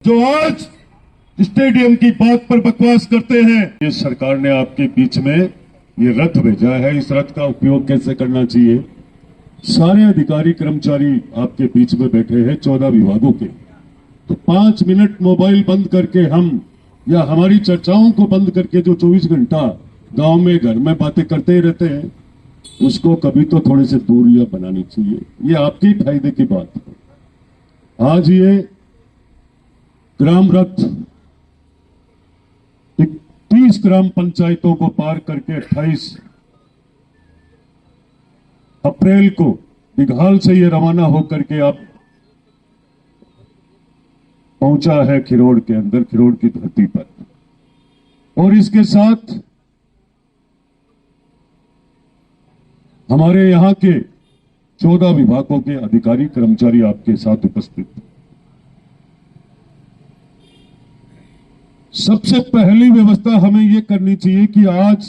जो आज स्टेडियम की बात पर बकवास करते हैं, ये सरकार ने आपके बीच में ये रथ भेजा है, इस रथ का उपयोग कैसे करना चाहिए। सारे अधिकारी कर्मचारी आपके बीच में बैठे हैं 14 विभागों के, तो 5 मिनट मोबाइल बंद करके हम या हमारी चर्चाओं को बंद करके जो 24 घंटा गांव में घर में बातें करते ही रहते हैं, उसको कभी तो थोड़े से दूरियां बनानी चाहिए। ये आपके फायदे की बात है। आज ये ग्राम रथ 30 ग्राम पंचायतों को पार करके 28 अप्रैल को दिघाल से ये रवाना होकर के आप पहुंचा है खिरोड़ के अंदर, खिरोड़ की धरती पर। और इसके साथ हमारे यहां के 14 विभागों के अधिकारी कर्मचारी आपके साथ उपस्थित हैं। सबसे पहली व्यवस्था हमें यह करनी चाहिए कि आज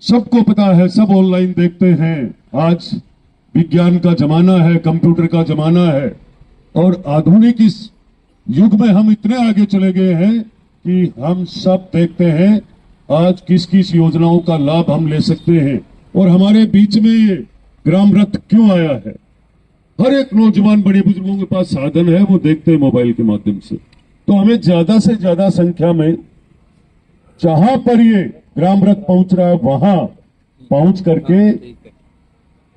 सबको पता है, सब ऑनलाइन देखते हैं, आज विज्ञान का जमाना है, कंप्यूटर का जमाना है, और आधुनिक इस युग में हम इतने आगे चले गए हैं कि हम सब देखते हैं आज किस किस योजनाओं का लाभ हम ले सकते हैं। और हमारे बीच में ये ग्राम रथ क्यों आया है? हर एक नौजवान बड़े बुजुर्गों के पास साधन है, वो देखते हैं मोबाइल के माध्यम से। तो हमें ज्यादा से ज्यादा संख्या में जहां पर ये ग्राम रथ पहुंच रहा है वहां पहुंच करके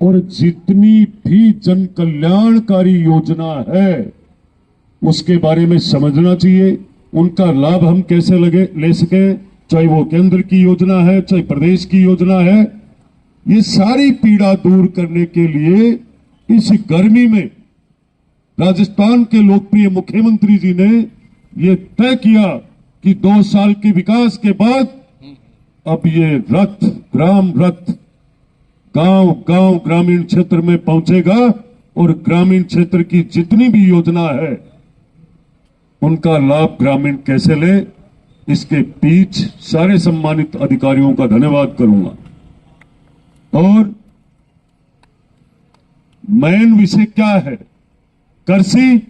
और जितनी भी जन कल्याणकारी योजना है उसके बारे में समझना चाहिए, उनका लाभ हम कैसे ले सके, चाहे वो केंद्र की योजना है, चाहे प्रदेश की योजना है। ये सारी पीड़ा दूर करने के लिए इस गर्मी में राजस्थान के लोकप्रिय मुख्यमंत्री जी ने ये तय किया कि 2 साल के विकास के बाद अब ये रथ, ग्राम रथ गांव गांव ग्रामीण क्षेत्र में पहुंचेगा और ग्रामीण क्षेत्र की जितनी भी योजना है उनका लाभ ग्रामीण कैसे ले, इसके बीच सारे सम्मानित अधिकारियों का धन्यवाद करूंगा। और मेन विषय क्या है? कृषि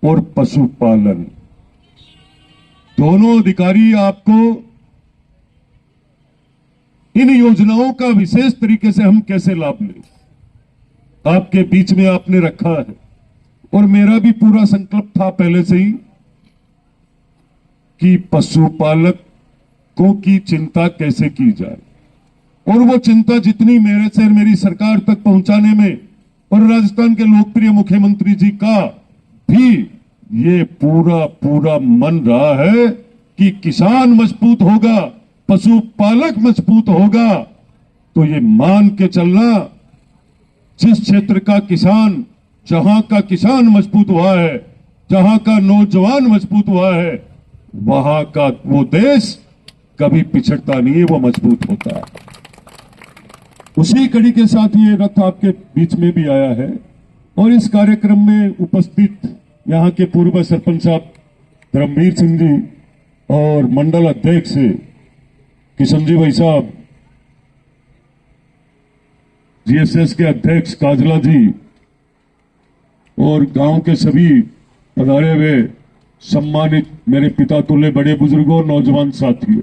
और पशुपालन। दोनों अधिकारी आपको इन योजनाओं का विशेष तरीके से हम कैसे लाभ लें, आपके बीच में आपने रखा है। और मेरा भी पूरा संकल्प था पहले से ही कि पशुपालकों की चिंता कैसे की जाए, और वो चिंता जितनी मेरे से मेरी सरकार तक पहुंचाने में और राजस्थान के लोकप्रिय मुख्यमंत्री जी का भी ये पूरा मन रहा है कि किसान मजबूत होगा, पशुपालक मजबूत होगा, तो ये मान के चलना जिस क्षेत्र का किसान, जहां का किसान मजबूत हुआ है, जहां का नौजवान मजबूत हुआ है, वहां का वो देश कभी पिछड़ता नहीं है, वो मजबूत होता है। उसी कड़ी के साथ ये रथ आपके बीच में भी आया है। और इस कार्यक्रम में उपस्थित यहां के पूर्व सरपंच साहब धर्मवीर सिंह जी और मंडल अध्यक्ष किशन जी भाई साहब, जीएसएस के अध्यक्ष काजला जी और गांव के सभी पधारे हुए सम्मानित मेरे पिता तुल्य बड़े बुजुर्गों और नौजवान साथियों,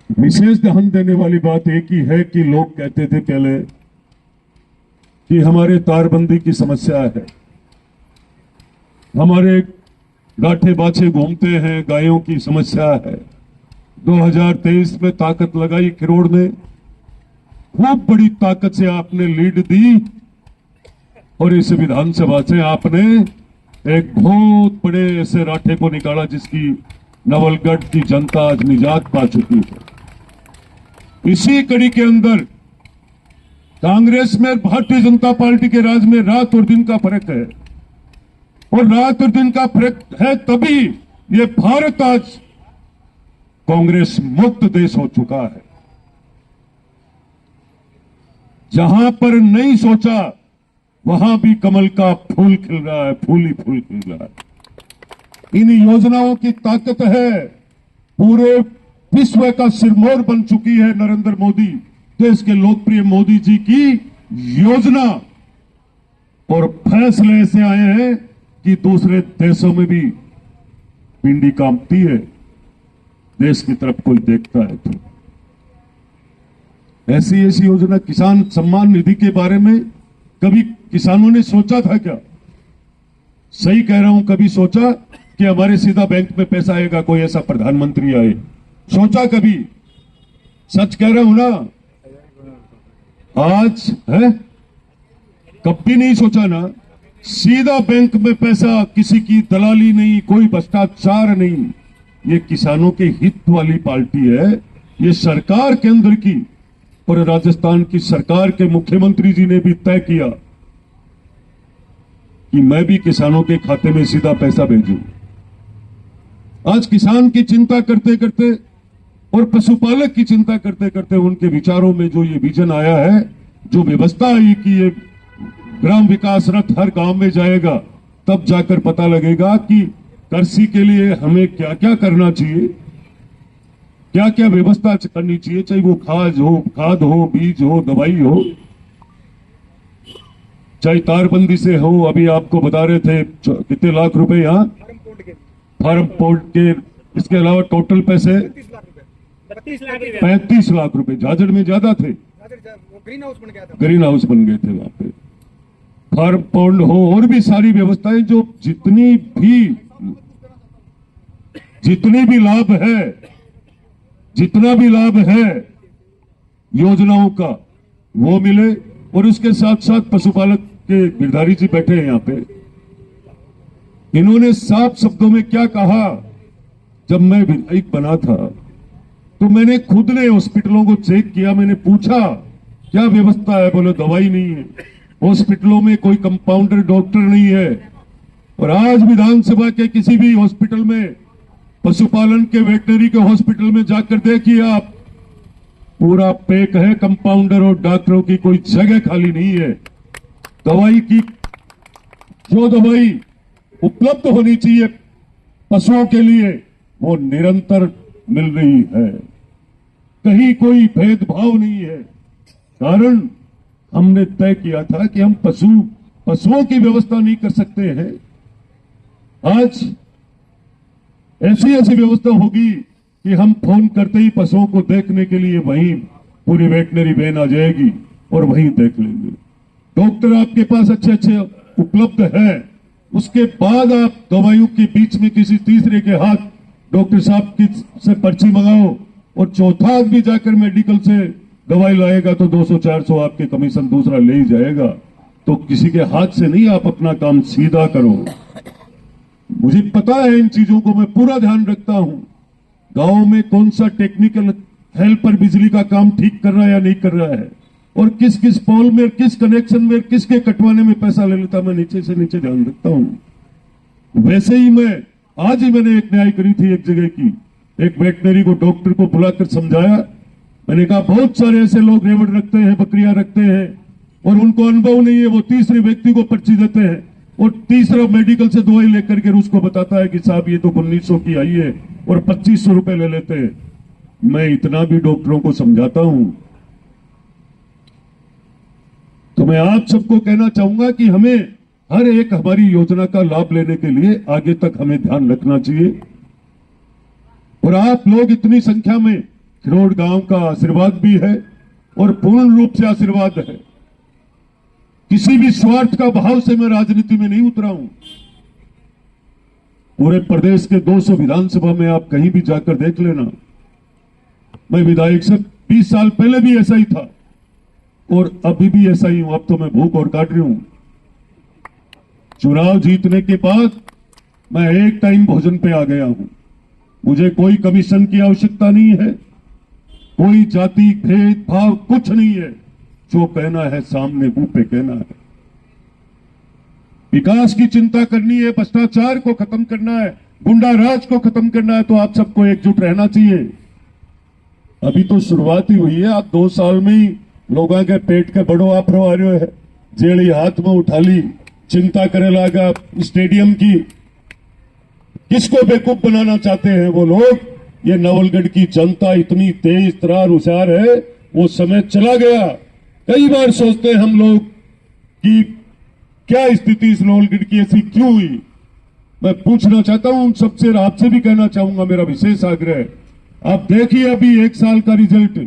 विशेष ध्यान देने वाली बात एक ही है कि लोग कहते थे पहले कि हमारे तारबंदी की समस्या है, हमारे गाठे बाछे घूमते हैं, गायों की समस्या है। 2023 में ताकत लगाई खिरोड़ में, खूब बड़ी ताकत से आपने लीड दी और इस विधानसभा से आपने एक बहुत बड़े ऐसे राठे को निकाला जिसकी नवलगढ़ की जनता आज निजात पा चुकी है। इसी कड़ी के अंदर कांग्रेस में भारतीय जनता पार्टी के राज में रात और दिन का फर्क है, और रात और दिन का फर्क है तभी ये भारत आज कांग्रेस मुक्त देश हो चुका है। जहां पर नहीं सोचा वहां भी कमल का फूल खिल रहा है, फूल ही फूल खिल रहा है। इन योजनाओं की ताकत है, पूरे विश्व का सिरमौर बन चुकी है नरेंद्र मोदी, देश के लोकप्रिय मोदी जी की योजना। और फैसले ऐसे आए हैं कि दूसरे देशों में भी पिंडी कांपती है, देश की तरफ कोई देखता है तो। ऐसी ऐसी योजना, किसान सम्मान निधि के बारे में कभी किसानों ने सोचा था क्या? सही कह रहा हूं, कभी सोचा कि हमारे सीधा बैंक में पैसा आएगा, कोई ऐसा प्रधानमंत्री आए? सोचा कभी? सच कह रहा हूं ना? आज है, कभी नहीं सोचा ना। सीधा बैंक में पैसा, किसी की दलाली नहीं, कोई भ्रष्टाचार नहीं। ये किसानों के हित वाली पार्टी है, ये सरकार केंद्र की, और राजस्थान की सरकार के मुख्यमंत्री जी ने भी तय किया कि मैं भी किसानों के खाते में सीधा पैसा भेजूं। आज किसान की चिंता करते करते और पशुपालक की चिंता करते करते उनके विचारों में जो ये विजन आया है, जो व्यवस्था आई कि ये ग्राम विकास रथ हर गांव में जाएगा, तब जाकर पता लगेगा कि कृषि के लिए हमें क्या क्या करना चाहिए, क्या क्या व्यवस्था करनी चाहिए, चाहे वो खाद हो, बीज हो, दवाई हो, चाहे तारबंदी से हो। अभी आपको बता रहे थे कितने लाख रुपए यहाँ फार्म पोर्ट के, इसके अलावा टोटल पैसे 35 लाख रुपए। झाझड़ में ज्यादा थे, ग्रीन हाउस बन गया था, ग्रीन हाउस बन गए थे वहां पे। फार्म पॉन्ड हो, और भी सारी व्यवस्थाएं, जो जितनी भी लाभ है, जितना भी लाभ है योजनाओं का, वो मिले। और उसके साथ साथ पशुपालक के गिरधारी जी बैठे हैं यहां पे, इन्होंने साफ शब्दों में क्या कहा, जब मैं विधायक बना था तो मैंने खुद ने हॉस्पिटलों को चेक किया, मैंने पूछा क्या व्यवस्था है, बोले दवाई नहीं है, हॉस्पिटलों में कोई कंपाउंडर डॉक्टर नहीं है। और आज विधानसभा के किसी भी हॉस्पिटल में, पशुपालन के वेटनरी के हॉस्पिटल में जाकर देखिए आप, पूरा पैक है, कंपाउंडर और डॉक्टरों की कोई जगह खाली नहीं है। दवाई की, जो दवाई उपलब्ध होनी चाहिए पशुओं के लिए, वो निरंतर मिल रही है, कहीं कोई भेदभाव नहीं है। कारण हमने तय किया था कि हम पशुओं की व्यवस्था नहीं कर सकते हैं। आज ऐसी ऐसी व्यवस्था होगी कि हम फोन करते ही पशुओं को देखने के लिए वहीं पूरी वेटनरी वैन आ जाएगी और वहीं देख लेंगे। डॉक्टर आपके पास अच्छे अच्छे उपलब्ध है, उसके बाद आप दवाइयों के बीच में किसी तीसरे के हाथ डॉक्टर साहब की से पर्ची मंगाओ, और चौथा आदमी जाकर मेडिकल से दवाई लाएगा तो 200-400 आपके कमीशन दूसरा ले ही जाएगा। तो किसी के हाथ से नहीं, आप अपना काम सीधा करो। मुझे पता है इन चीजों को, मैं पूरा ध्यान रखता हूं। गांव में कौन सा टेक्निकल हेल्पर बिजली का काम ठीक कर रहा है या नहीं कर रहा है, और किस किस पोल में, किस कनेक्शन में, किसके कटवाने में पैसा ले लेता, मैं नीचे से नीचे ध्यान रखता हूं। वैसे ही मैं आज ही मैंने एक न्याय करी थी एक जगह की, एक वेटनरी को, डॉक्टर को बुलाकर समझाया। मैंने कहा बहुत सारे ऐसे लोग रेवड़ रखते हैं, बकरियां रखते हैं, और उनको अनुभव नहीं है, वो तीसरे व्यक्ति को पर्ची देते हैं, और तीसरा मेडिकल से दवाई लेकर के उसको बताता है कि साहब ये तो 1900 की आई है, और 2500 रुपए ले लेते हैं। मैं इतना भी डॉक्टरों को समझाता हूं। तो मैं आप सबको कहना चाहूंगा कि हमें हर एक हमारी योजना का लाभ लेने के लिए आगे तक हमें ध्यान रखना चाहिए। और आप लोग इतनी संख्या में, खिरोड़ गांव का आशीर्वाद भी है और पूर्ण रूप से आशीर्वाद है। किसी भी स्वार्थ का भाव से मैं राजनीति में नहीं उतरा हूं। पूरे प्रदेश के 200 विधानसभा में आप कहीं भी जाकर देख लेना, मैं विधायक से 20 साल पहले भी ऐसा ही था और अभी भी ऐसा ही हूं। अब तो मैं भूख और काट रही हूं। चुनाव जीतने के बाद मैं एक टाइम भोजन पे आ गया हूं। मुझे कोई कमीशन की आवश्यकता नहीं है, कोई जाति भेदभाव कुछ नहीं है। जो कहना है सामने मुंह पे कहना है। विकास की चिंता करनी है, भ्रष्टाचार को खत्म करना है, गुंडा राज को खत्म करना है, तो आप सबको एकजुट रहना चाहिए। अभी तो शुरुआत ही हुई है। आप 2 साल में ही लोगों के पेट के बड़ो आप रहा रहे है, जेड़ी हाथ में उठा ली, चिंता करे लागा स्टेडियम की। किसको बेवकूफ बनाना चाहते हैं वो लोग? ये नवलगढ़ की जनता इतनी तेज तरार होशियार है, वो समय चला गया। कई बार सोचते हैं हम लोग कि क्या स्थिति इस नवलगढ़ की ऐसी क्यों हुई? मैं पूछना चाहता हूं उन सबसे और आपसे भी कहना चाहूंगा, मेरा विशेष आग्रह है। आप देखिए अभी 1 साल का रिजल्ट,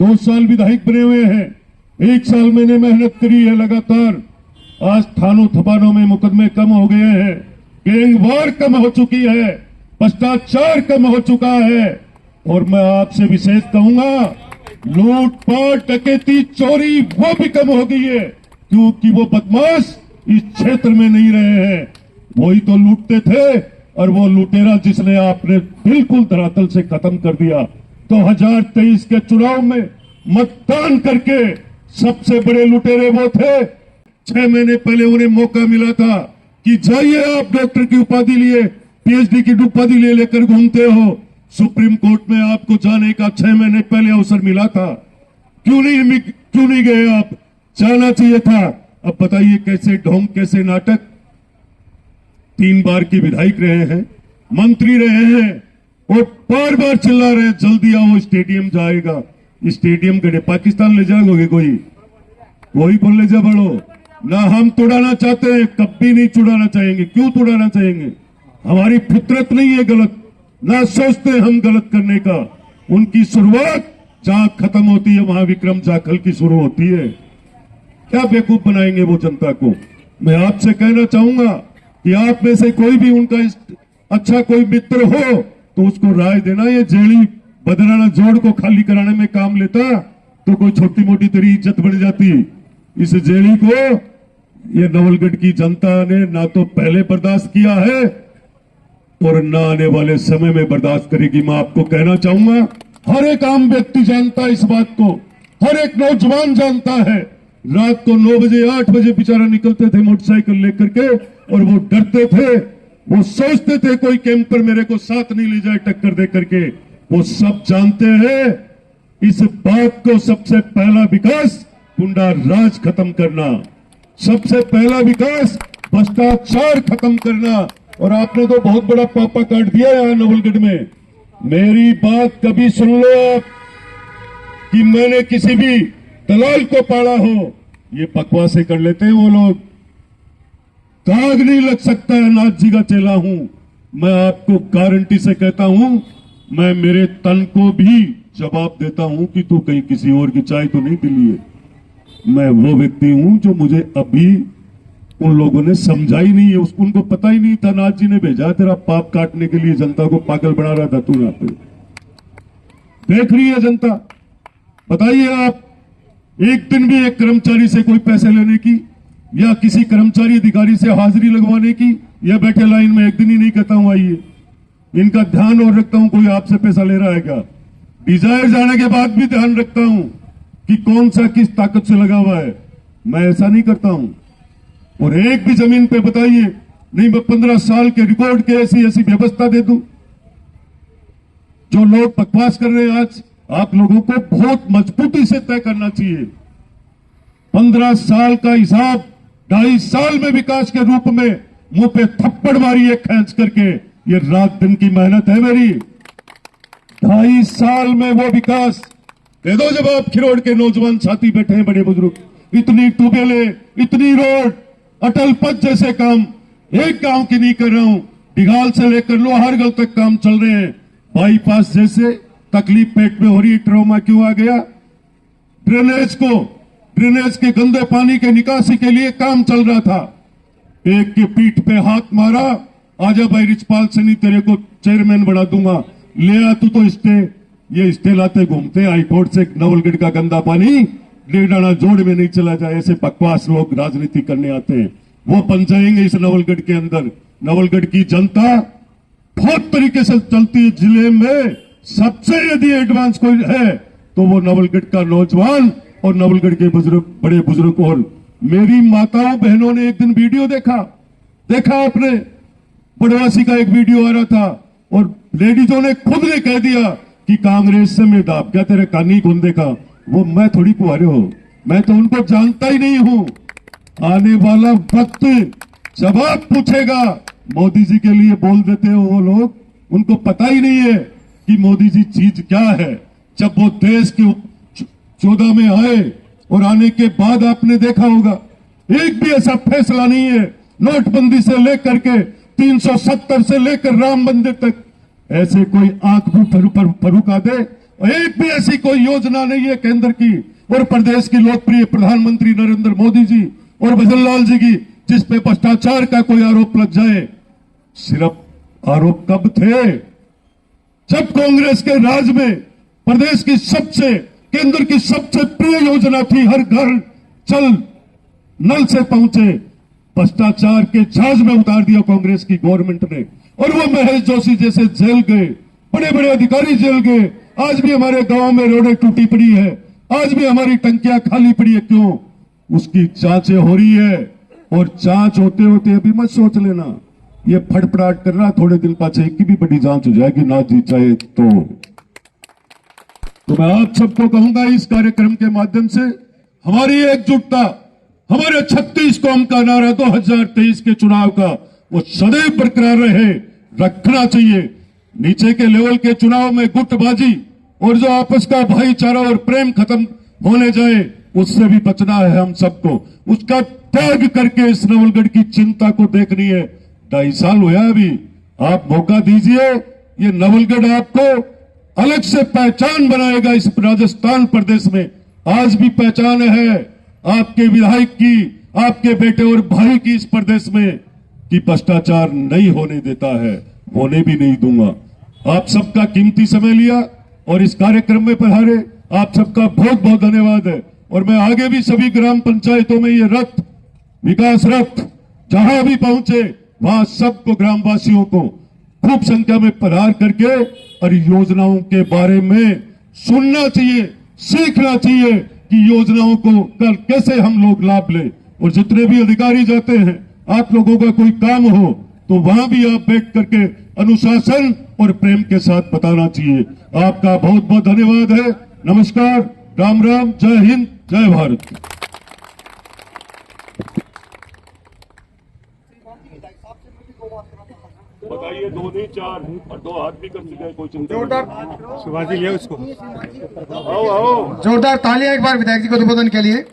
2 साल विधायक बने हुए हैं, 1 साल मैंने मेहनत करी है लगातार। आज थानों थपानों में मुकदमे कम हो गए हैं, गैंगवार कम हो चुकी है, भ्रष्टाचार कम हो चुका है। और मैं आपसे विशेष कहूंगा, लूटपाट डकैती चोरी वो भी कम हो गई है, क्योंकि वो बदमाश इस क्षेत्र में नहीं रहे हैं। वही तो लूटते थे, और वो लुटेरा जिसने आपने बिल्कुल धरातल से खत्म कर दिया। 2023 के चुनाव में मतदान करके सबसे बड़े लुटेरे वो थे। 6 महीने पहले उन्हें मौका मिला था कि जाइए आप डॉक्टर की उपाधि लिए, पीएचडी की उपाधि ले लेकर घूमते हो। सुप्रीम कोर्ट में आपको जाने का 6 महीने पहले अवसर मिला था, क्यों नहीं गए आप? जाना चाहिए था। अब बताइए कैसे ढोंग, कैसे नाटक। 3 बार के विधायक रहे हैं, मंत्री रहे हैं, और बार बार चिल्ला रहे हैं जल्दी आओ स्टेडियम जाएगा। स्टेडियम गए पाकिस्तान ले जाओगे? कोई बोल ले जा बड़ो ना। हम तोड़ाना चाहते हैं, कभी नहीं छुड़ाना चाहेंगे। क्यों तोड़ाना चाहेंगे? हमारी फितरत नहीं है गलत, ना सोचते हम गलत करने का। उनकी शुरुआत जहां खत्म होती है वहां विक्रम जाखल की शुरू होती है। क्या बेवकूफ बनाएंगे वो जनता को? मैं आपसे कहना चाहूंगा कि आप में से कोई भी उनका अच्छा कोई मित्र हो तो उसको राय देना। ये जेली बदराना जोड़ को खाली कराने में काम लेता तो कोई छोटी मोटी तेरी इज्जत बढ़ जाती। इस जेली को ये नवलगढ़ की जनता ने ना तो पहले बर्दाश्त किया है और ना आने वाले समय में बर्दाश्त करेगी। मैं आपको कहना चाहूंगा, हर एक आम व्यक्ति जानता है इस बात को, हर एक नौजवान जानता है। रात को 9 बजे 8 बजे बेचारा निकलते थे मोटरसाइकिल लेकर के, और वो डरते थे, वो सोचते थे कोई कैंपर मेरे को साथ नहीं ले जाए टक्कर दे करके। वो सब जानते हैं इस बात को। सबसे पहला विकास गुंडा राज खत्म करना, सबसे पहला विकास भ्रष्टाचार खत्म करना। और आपने तो बहुत बड़ा पापा काट दिया यहां नवलगढ़ में। मेरी बात कभी सुन लो आप, कि मैंने किसी भी दलाल को पाड़ा हो। ये बकवासें कर लेते हैं वो लोग। दाग नहीं लग सकता है, नाथ जी का चेला हूं मैं। आपको गारंटी से कहता हूं, मैं मेरे तन को भी जवाब देता हूं कि तू कहीं किसी और की चाय तो नहीं पी लिए। मैं वो व्यक्ति हूं जो मुझे अभी उन लोगों ने समझा ही नहीं है, उनको पता ही नहीं था। नाथ जी ने भेजा तेरा पाप काटने के लिए, जनता को पागल बना रहा था तू। यहां पे देख रही है जनता। बताइए आप, एक दिन भी एक कर्मचारी से कोई पैसे लेने की या किसी कर्मचारी अधिकारी से हाजिरी लगवाने की, या बैठे लाइन में एक दिन ही नहीं कहता हूं आइए। इनका ध्यान और रखता हूं कोई आपसे पैसा ले रहा है क्या। डिजायर जाने के बाद भी ध्यान रखता हूं कि कौन सा किस ताकत से लगा हुआ है। मैं ऐसा नहीं करता हूं। और एक भी जमीन पे बताइए नहीं, मैं 15 साल के रिकॉर्ड के ऐसी व्यवस्था दे दूं। जो लोग बकवास कर रहे हैं आज, आप लोगों को बहुत मजबूती से तय करना चाहिए। 15 साल का हिसाब 2.5 साल में विकास के रूप में मुंह पे थप्पड़ मारी है खींच करके। ये रात दिन की मेहनत है मेरी। 2.5 साल में वो विकास दे दो। जब आप खिरोड़ के नौजवान साथी बैठे हैं, बड़े बुजुर्ग, इतनी ट्यूबवेलें, इतनी रोड, अटल पथ जैसे काम एक गांव की नहीं कर रहा हूं। डिघाल से लेकर लोहारगल तक काम चल रहे हैं। बाईपास जैसे तकलीफ पेट में हो रही, ट्रोमा क्यों आ गया? ड्रेनेज के गंदे पानी के निकासी के लिए काम चल रहा था। एक के पीठ पे हाथ मारा, आजा भाई रिचपाल से नहीं तेरे को चेयरमैन बना दूंगा, ले आ तू तो स्टे। ये स्टे लाते घूमते हाईकोर्ट से नवलगढ़ का गंदा पानी डेढ़ाना जोड़ में नहीं चला जाए। ऐसे बकवास लोग राजनीति करने आते हैं, वो बन जाएंगे इस नवलगढ़ के अंदर। नवलगढ़ की जनता बहुत तरीके से चलती है। जिले में सबसे यदि एडवांस कोई है तो वो नवलगढ़ का नौजवान और नवलगढ़ के बुजुर्ग, बड़े बुजुर्ग। और मेरी माताओं बहनों ने एक दिन वीडियो देखा आपने, बड़वासी का एक वीडियो आ रहा था, और लेडीजों ने खुद ने कह दिया कि कांग्रेस से मैं दाब क्या तेरे कानी कौन देखा। वो मैं थोड़ी कुआरे हो, मैं तो उनको जानता ही नहीं हूं। आने वाला वक्त जवाब पूछेगा। मोदी जी के लिए बोल देते हो वो लोग, उनको पता ही नहीं है कि मोदी जी चीज क्या है। जब वो देश के 14 में आए और आने के बाद आपने देखा होगा एक भी ऐसा फैसला नहीं है, नोटबंदी से लेकर के 370 से लेकर राम मंदिर तक ऐसे कोई आंख भी फरुका दे। एक भी ऐसी कोई योजना नहीं है केंद्र की और प्रदेश की लोकप्रिय प्रधानमंत्री नरेंद्र मोदी जी और भजनलाल जी की जिस पे भ्रष्टाचार का कोई आरोप लग जाए। सिर्फ आरोप कब थे? जब कांग्रेस के राज में प्रदेश की सबसे केंद्र की सबसे प्रिय योजना थी हर घर जल नल से पहुंचे, भ्रष्टाचार के जहाज में उतार दिया कांग्रेस की गवर्नमेंट ने और वो महेश जोशी जैसे जेल गए, बड़े बड़े अधिकारी जेल गए। आज भी हमारे गांव में रोडें टूटी पड़ी है, आज भी हमारी टंकियां खाली पड़ी है। क्यों? उसकी जांचें हो रही है और जांच होते होते अभी मत सोच लेना ये फटफड़ाहट कर रहा, थोड़े दिन पाछे की भी बड़ी जांच हो जाएगी ना जीत चाहे तो मैं आप सबको कहूंगा इस कार्यक्रम के माध्यम से हमारी एकजुटता, हमारे 36 कौम का नारा 2023 के चुनाव का वो सदैव बरकरार रहे, रखना चाहिए। नीचे के लेवल के चुनाव में गुटबाजी और जो आपस का भाईचारा और प्रेम खत्म होने जाए उससे भी बचना है हम सबको। उसका त्याग करके इस नवलगढ़ की चिंता को देखनी है। 2.5 साल हुआ अभी, आप मौका दीजिए। ये नवलगढ़ आपको अलग से पहचान बनाएगा इस राजस्थान प्रदेश में। आज भी पहचान है आपके विधायक की, आपके बेटे और भाई की इस प्रदेश में कि भ्रष्टाचार नहीं होने देता है, होने भी नहीं दूंगा। आप सबका कीमती समय लिया और इस कार्यक्रम में पधारे, आप सबका बहुत बहुत धन्यवाद है। और मैं आगे भी सभी ग्राम पंचायतों में ये रथ, विकास रथ जहां भी पहुंचे वहां सबको, ग्रामवासियों को खूब संख्या में पधार करके और योजनाओं के बारे में सुनना चाहिए, सीखना चाहिए कि योजनाओं को कल कैसे हम लोग लाभ लें। और जितने भी अधिकारी जाते हैं, आप लोगों का कोई काम हो तो वहां भी आप बैठ करके अनुशासन और प्रेम के साथ बताना चाहिए। आपका बहुत बहुत धन्यवाद है। नमस्कार, राम राम, जय हिंद, जय भारत। बताइए, 2 नहीं 4 और 2 हाथ भी कर सके, कोई चिंता जोरदार सुभाष जी लिया उसको। आओ आओ, जोरदार तालियां एक बार विधायक जी को उद्बोधन के लिए।